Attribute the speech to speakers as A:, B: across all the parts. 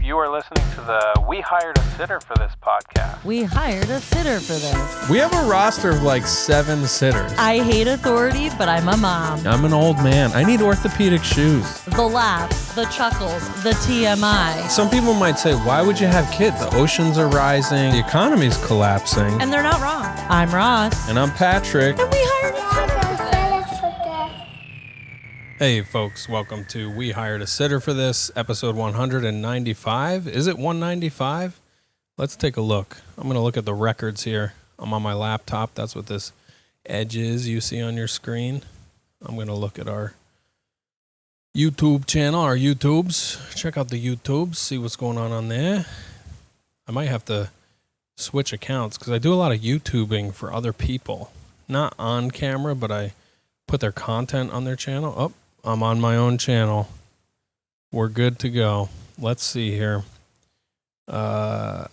A: You are listening to the We Hired a Sitter for This podcast.
B: We hired a sitter for this.
C: We have a roster of like 7 sitters.
B: I hate authority, but I'm a mom.
C: I'm an old man. I need orthopedic shoes.
B: The laughs, the chuckles, the TMI.
C: Some people might say, why would you have kids? The oceans are rising. The economy's collapsing.
B: And they're not wrong. I'm Ross.
C: And I'm Patrick.
B: And we hired a sitter.
C: Hey folks, welcome to We Hired a Sitter for This, episode 195. Is it 195? Let's take a look. I'm going to look at the records here. I'm on my laptop. That's what this edge is you see on your screen. I'm going to look at our YouTube channel, our YouTubes. Check out the YouTubes, see what's going on there. I might have to switch accounts because I do a lot of YouTubing for other people. Not on camera, but I put their content on their channel. Oh, I'm on my own channel. We're good to go. Let's see here. I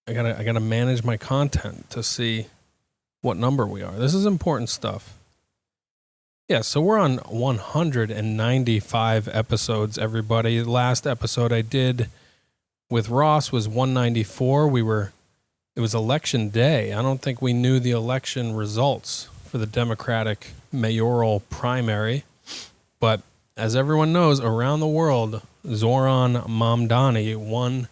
C: gotta manage my content to see what number we are. This is important stuff. Yeah, so we're on 195 episodes, everybody. The last episode I did with Ross was 194. It was election day. I don't think we knew the election results for the Democratic mayoral primary. But as everyone knows, around the world, Zoron Momdani won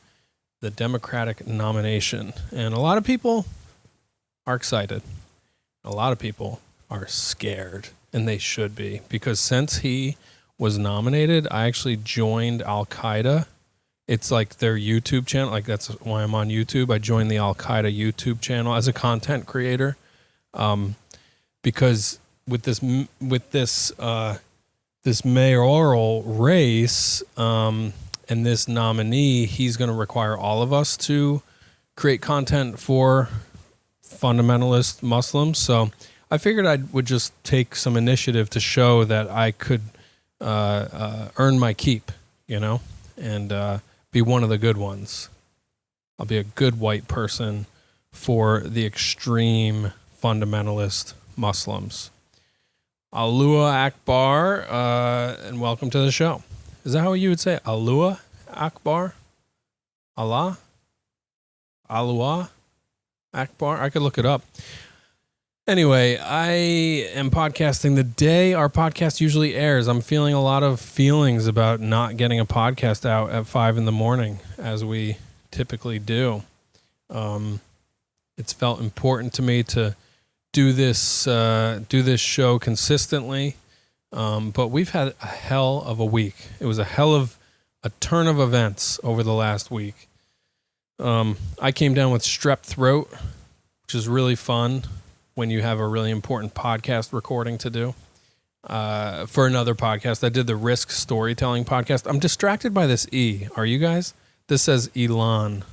C: the Democratic nomination. And a lot of people are excited. A lot of people are scared, and they should be. Because since he was nominated, I actually joined Al-Qaeda. It's like their YouTube channel. Like, that's why I'm on YouTube. I joined the Al-Qaeda YouTube channel as a content creator. Because with this mayoral race and this nominee, he's going to require all of us to create content for fundamentalist Muslims. So I figured I would just take some initiative to show that I could earn my keep, and be one of the good ones. I'll be a good white person for the extreme fundamentalist Muslims. Allahu Akbar, and welcome to the show. Is that how you would say it? Allahu Akbar? Allah? Allahu Akbar? I could look it up. Anyway, I am podcasting the day our podcast usually airs. I'm feeling a lot of feelings about not getting a podcast out at 5 a.m, as we typically do. It's felt important to me to do this show consistently, but we've had a hell of a week. It was a hell of a turn of events over the last week. I came down with strep throat, which is really fun when you have a really important podcast recording to do. For another podcast, I did the Risk Storytelling podcast. I'm distracted by this E. Are you guys? This says Elon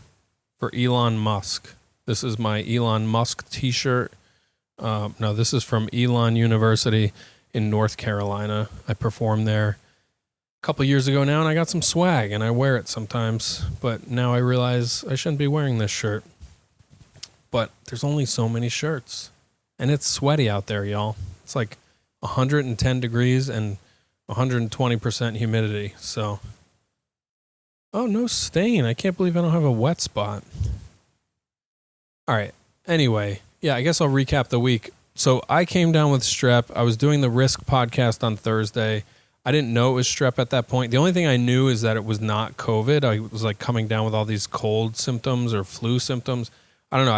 C: for Elon Musk. This is my Elon Musk t-shirt. No, this is from Elon University in North Carolina. I performed there a couple years ago now, and I got some swag, and I wear it sometimes. But now I realize I shouldn't be wearing this shirt. But there's only so many shirts, and it's sweaty out there, y'all. It's like 110 degrees and 120% humidity. So, oh, no stain. I can't believe I don't have a wet spot. All right. Anyway. Yeah, I guess I'll recap the week. So I came down with strep. I was doing the Risk podcast on Thursday. I didn't know it was strep at that point. The only thing I knew is that it was not COVID. I was like coming down with all these cold symptoms or flu symptoms. I don't know.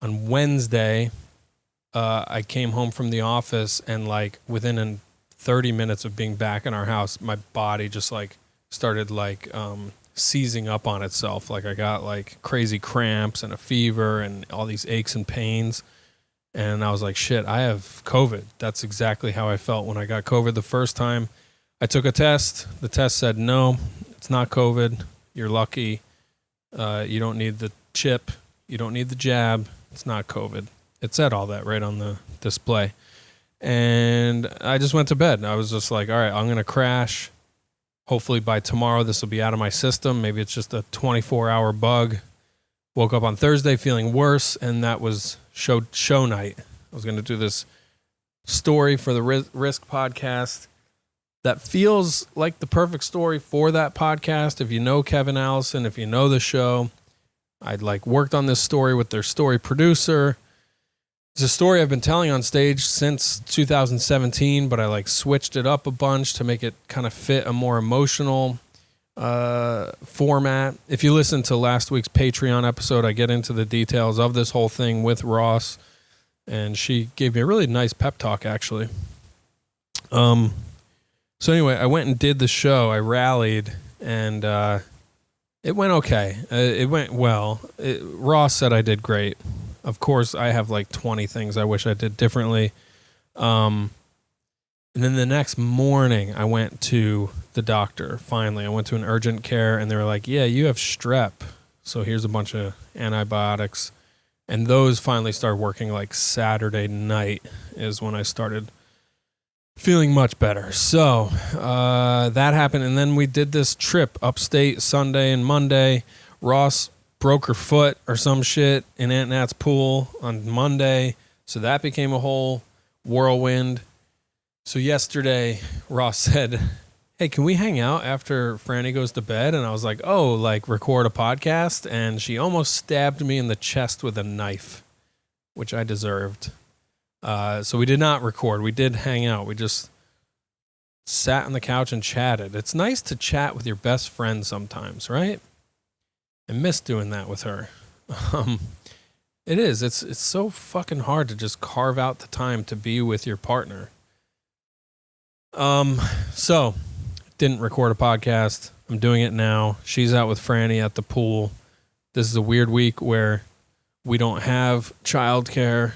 C: On Wednesday, I came home from the office, and like within 30 minutes of being back in our house, my body just like started like seizing up on itself. Like I got like crazy cramps and a fever and all these aches and pains. And I was like, shit, I have COVID. That's exactly how I felt when I got COVID the first time. I took a test. The test said, no, it's not COVID. You're lucky. You don't need the chip. You don't need the jab. It's not COVID. It said all that right on the display. And I just went to bed. I was just like, all right, I'm going to crash. Hopefully by tomorrow, this will be out of my system. Maybe it's just a 24-hour bug. Woke up on Thursday feeling worse, and that was show night. I was going to do this story for the Risk podcast, that feels like the perfect story for that podcast. If you know Kevin Allison, if you know the show, I'd worked on this story with their story producer. It's a story I've been telling on stage since 2017, but I switched it up a bunch to make it kind of fit a more emotional format. If you listen to last week's Patreon episode, I get into the details of this whole thing with Ross, and she gave me a really nice pep talk, actually. So anyway, I went and did the show. I rallied, and it went okay. It went well. Ross said I did great. Of course, I have 20 things I wish I did differently. And then the next morning, I went to the doctor. Finally, I went to an urgent care, and they were like, yeah, you have strep. So here's a bunch of antibiotics. And those finally started working Saturday night is when I started feeling much better. So that happened. And then we did this trip upstate Sunday and Monday. Ross broke her foot or some shit in Aunt Nat's pool on Monday. So that became a whole whirlwind. So yesterday, Ross said, hey, can we hang out after Franny goes to bed? And I was like, oh, record a podcast? And she almost stabbed me in the chest with a knife, which I deserved. So we did not record. We did hang out. We just sat on the couch and chatted. It's nice to chat with your best friend sometimes, right? I miss doing that with her. It is. It's so fucking hard to just carve out the time to be with your partner. So didn't record a podcast. I'm doing it now. She's out with Franny at the pool. This is a weird week where we don't have childcare.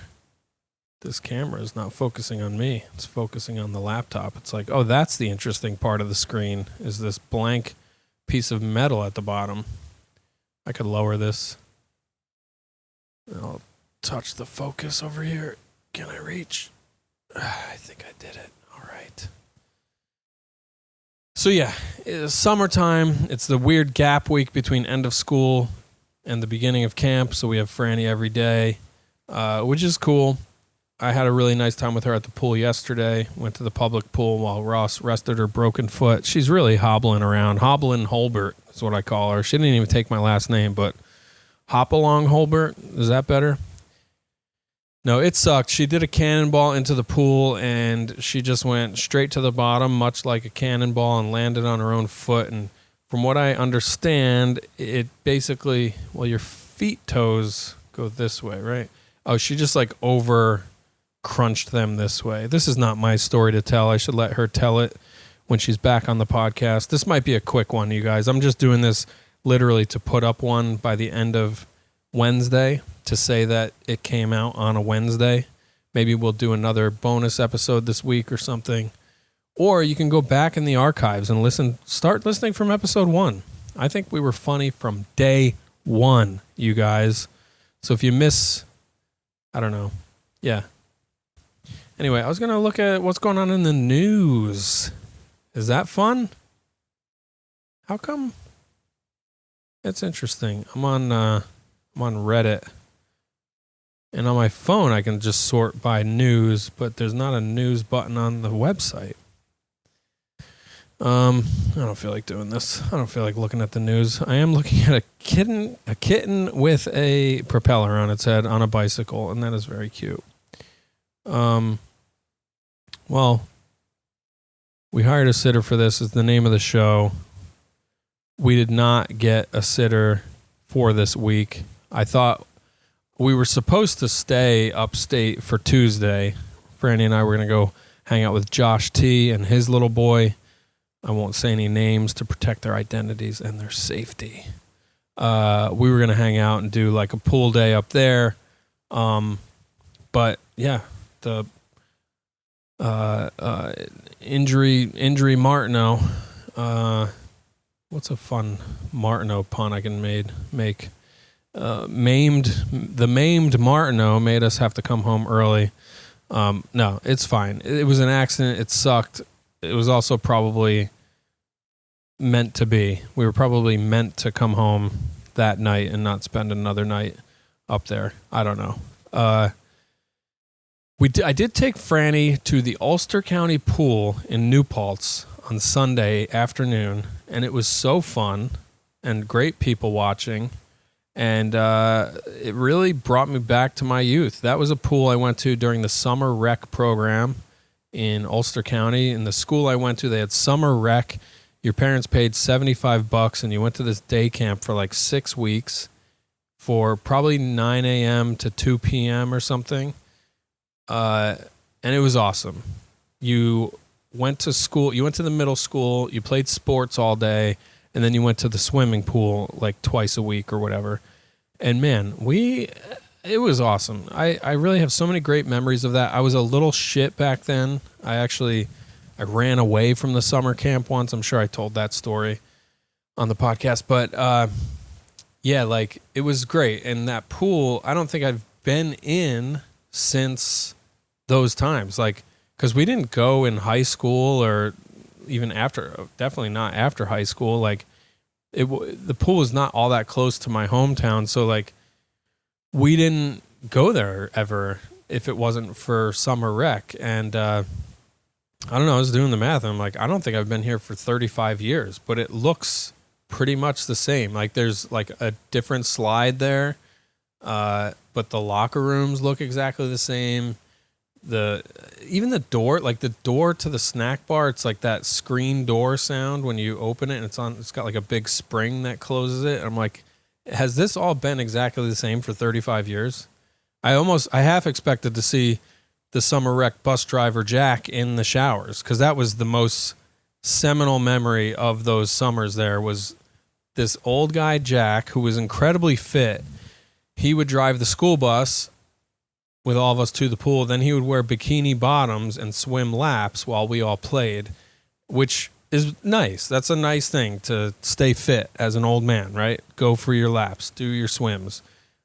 C: This camera is not focusing on me. It's focusing on the laptop. It's oh, that's the interesting part of the screen, is this blank piece of metal at the bottom. I could lower this. I'll touch the focus over here. Can I reach? I think I did it. All right. So yeah, it's summertime. It's the weird gap week between end of school and the beginning of camp. So we have Franny every day, which is cool. I had a really nice time with her at the pool yesterday. Went to the public pool while Ross rested her broken foot. She's really hobbling around. Hobbling Holbert is what I call her. She didn't even take my last name, but Hop Along Holbert. Is that better? No, it sucked. She did a cannonball into the pool, and she just went straight to the bottom, much like a cannonball, and landed on her own foot. And from what I understand, it basically, well, your feet toes go this way, right? Oh, she just over crunched them this way. This is not my story to tell. I should let her tell it when she's back on the podcast. This might be a quick one, you guys. I'm just doing this literally to put up one by the end of Wednesday to say that it came out on a Wednesday. Maybe we'll do another bonus episode this week or something. Or you can go back in the archives and start listening from episode 1. I think we were funny from day 1, you guys. So if you miss, I don't know. Yeah. Anyway, I was going to look at what's going on in the news. Is that fun? How come? It's interesting. I'm on Reddit. And on my phone, I can just sort by news, but there's not a news button on the website. I don't feel like doing this. I don't feel like looking at the news. I am looking at a kitten with a propeller on its head on a bicycle, and that is very cute. Well, we hired a sitter for this is the name of the show. We did not get a sitter for this week. I thought we were supposed to stay upstate for Tuesday. Franny and I were going to go hang out with Josh T and his little boy. I won't say any names to protect their identities and their safety. We were going to hang out and do a pool day up there. But yeah, the injury Martineau. What's a fun Martineau pun I can make? The maimed Martineau made us have to come home early. No, it's fine. It was an accident. It sucked. It was also probably meant to be. We were probably meant to come home that night and not spend another night up there. I don't know. I did take Franny to the Ulster County pool in New Paltz on Sunday afternoon, and it was so fun and great people watching. And it really brought me back to my youth. That was a pool I went to during the summer rec program in Ulster County. In the school I went to, they had summer rec. Your parents paid $75, and you went to this day camp for like 6 weeks for probably 9 a.m. to 2 p.m. or something. And it was awesome. You went to school. You went to the middle school. You played sports all day. And then you went to the swimming pool like twice a week or whatever. And man, it was awesome. I really have so many great memories of that. I was a little shit back then. I ran away from the summer camp once. I'm sure I told that story on the podcast. But yeah, like it was great. And that pool, I don't think I've been in since those times. Like, because we didn't go in high school or even after, definitely not after high school. Like the pool is not all that close to my hometown. So like we didn't go there ever if it wasn't for summer rec. And, I don't know, I was doing the math and I'm like, I don't think I've been here for 35 years, but it looks pretty much the same. Like there's like a different slide there. But the locker rooms look exactly the same. Even the door, like the door to the snack bar, it's like that screen door sound when you open it, and it's got like a big spring that closes it. And I'm like, has this all been exactly the same for 35 years? I half expected to see the summer rec bus driver Jack in the showers, because that was the most seminal memory of those summers. There was this old guy Jack who was incredibly fit. He would drive the school bus with all of us to the pool. Then he would wear bikini bottoms and swim laps while we all played, which is nice. That's a nice thing to stay fit as an old man, right? Go for your laps, do your swims.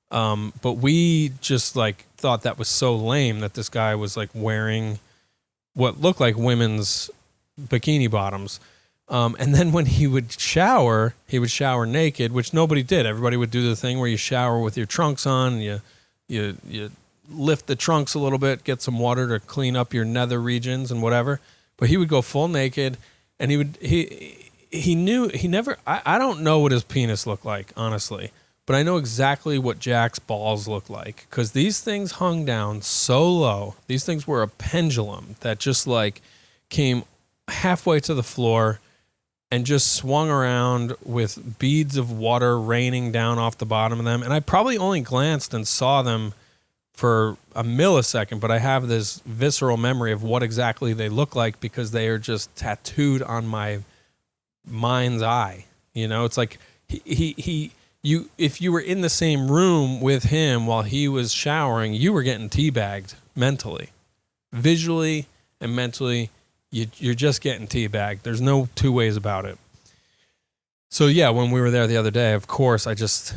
C: But we just like thought that was so lame that this guy was like wearing what looked like women's bikini bottoms. And then when he would shower naked, which nobody did. Everybody would do the thing where you shower with your trunks on, and you lift the trunks a little bit, get some water to clean up your nether regions and whatever. But he would go full naked, and I don't know what his penis looked like, honestly, but I know exactly what Jack's balls looked like, because these things hung down so low. These things were a pendulum that just like came halfway to the floor and just swung around with beads of water raining down off the bottom of them. And I probably only glanced and saw them for a millisecond, but I have this visceral memory of what exactly they look like because they are just tattooed on my mind's eye. You know, it's like if you were in the same room with him while he was showering, you were getting teabagged mentally, visually and mentally. You're just getting teabagged. There's no two ways about it. So yeah, when we were there the other day, of course, I just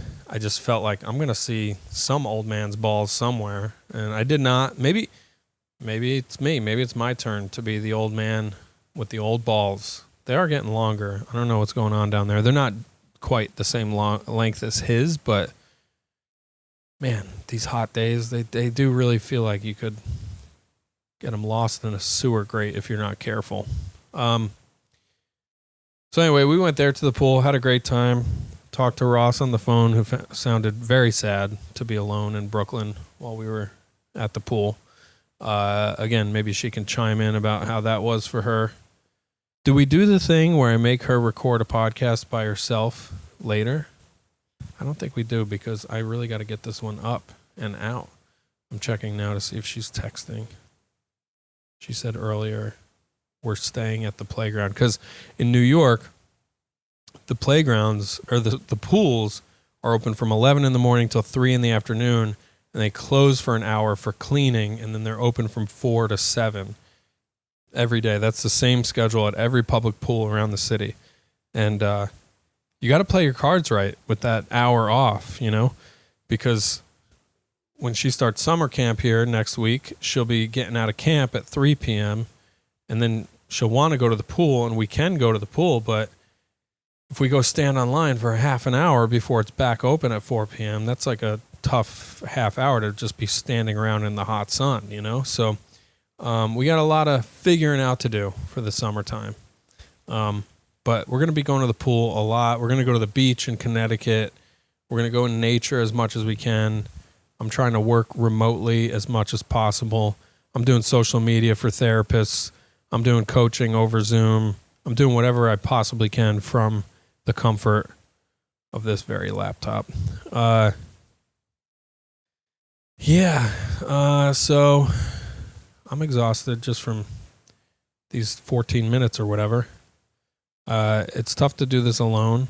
C: felt like I'm gonna see some old man's balls somewhere, and I did not. Maybe it's me. Maybe it's my turn to be the old man with the old balls. They are getting longer. I don't know what's going on down there. They're not quite the same length as his, but man, these hot days, they do really feel like you could get them lost in a sewer grate if you're not careful. So anyway, we went there to the pool, had a great time, talked to Ross on the phone, who sounded very sad to be alone in Brooklyn while we were at the pool. Again, maybe she can chime in about how that was for her. Do we do the thing where I make her record a podcast by herself later? I don't think we do, because I really got to get this one up and out. I'm checking now to see if she's texting. She said earlier, we're staying at the playground, because in New York, the playgrounds or the pools are open from 11 in the morning till 3 in the afternoon, and they close for an hour for cleaning, and then they're open from 4 to 7 every day. That's the same schedule at every public pool around the city. And you got to play your cards right with that hour off, you know, because when she starts summer camp here next week, she'll be getting out of camp at 3 p.m., and then she'll want to go to the pool, and we can go to the pool, but if we go stand online for a half an hour before it's back open at 4 p.m., that's like a tough half hour to just be standing around in the hot sun, you know? So we got a lot of figuring out to do for the summertime. But we're going to be going to the pool a lot. We're going to go to the beach in Connecticut. We're going to go in nature as much as we can. I'm trying to work remotely as much as possible. I'm doing social media for therapists. I'm doing coaching over Zoom. I'm doing whatever I possibly can from the comfort of this very laptop. So I'm exhausted just from these 14 minutes or whatever. It's tough to do this alone,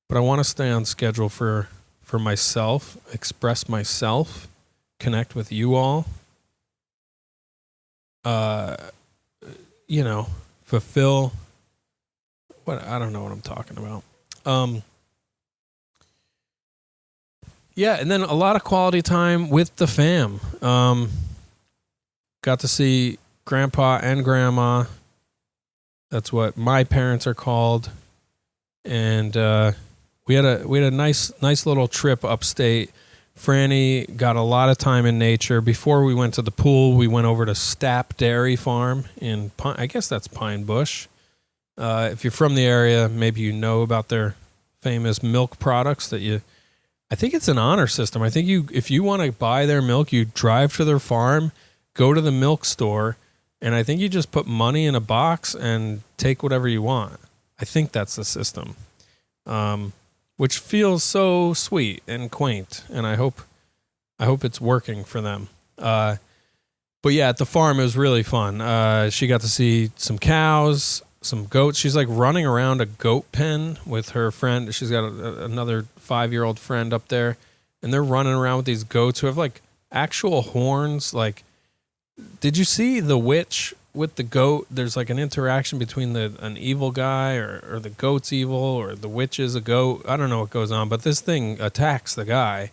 C: but I want to stay on schedule for myself, express myself, connect with you all, fulfill what, I don't know what I'm talking about. And then a lot of quality time with the fam. Got to see Grandpa and Grandma. That's what my parents are called. And we had a nice little trip upstate. Franny got a lot of time in nature. Before we went to the pool, we went over to Strep Dairy Farm in I guess that's Pine Bush. If you're from the area, maybe you know about their famous milk products I think it's an honor system. I think if you want to buy their milk, you drive to their farm, go to the milk store, and I think you just put money in a box and take whatever you want. I think that's the system, which feels so sweet and quaint, and I hope it's working for them. But yeah, at the farm, it was really fun. She got to see some cows, some goats. She's like running around a goat pen with her friend. She's got another 5-year-old friend up there, and they're running around with these goats who have like actual horns. Like, did you see The Witch with the goat? There's like an interaction between an evil guy or the goat's evil or the witch is a goat. I don't know what goes on, but this thing attacks the guy.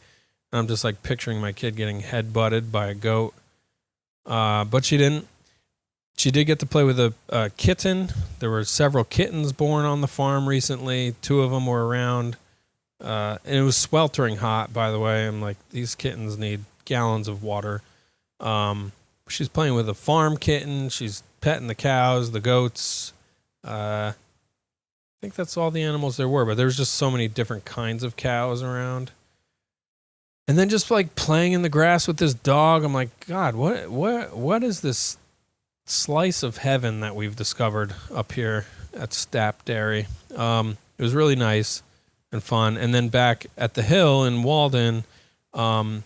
C: And I'm just like picturing my kid getting head-butted by a goat. But she didn't. She did get to play with a kitten. There were several kittens born on the farm recently. 2 of them were around. And it was sweltering hot, by the way. I'm like, these kittens need gallons of water. She's playing with a farm kitten. She's petting the cows, the goats. I think that's all the animals there were, but there's just so many different kinds of cows around. And then just like playing in the grass with this dog. I'm like, God, what is this slice of heaven that we've discovered up here at Strep Dairy? It was really nice and fun. And then back at the hill in Walden, there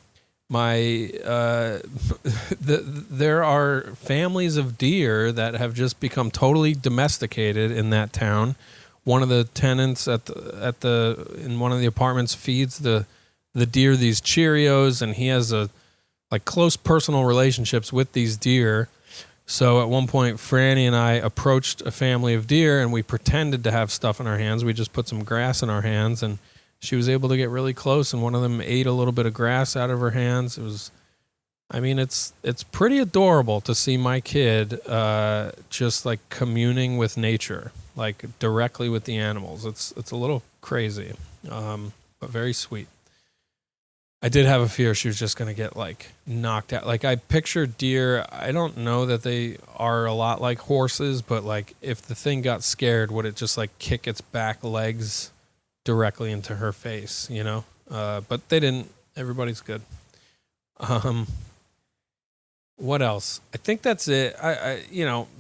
C: are families of deer that have just become totally domesticated in that town. One of the tenants in one of the apartments feeds the deer these Cheerios, and he has close personal relationships with these deer. So at one point, Franny and I approached a family of deer, and we pretended to have stuff in our hands. We just put some grass in our hands, and she was able to get really close, and one of them ate a little bit of grass out of her hands. It's pretty adorable to see my kid just like communing with nature, like directly with the animals. It's a little crazy, but very sweet. I did have a fear she was just going to get like knocked out. Like I pictured deer. I don't know that they are a lot like horses, but like if the thing got scared, would it just like kick its back legs directly into her face, you know? But they didn't. Everybody's good. What else? I think that's it. I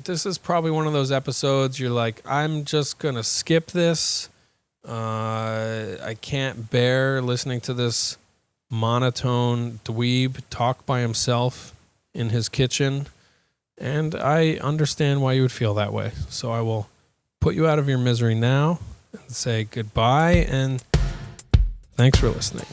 C: this is probably one of those episodes you're like, I'm just going to skip this. I can't bear listening to this monotone dweeb talk by himself in his kitchen, and I understand why you would feel that way. So I will put you out of your misery now and say goodbye, and thanks for listening.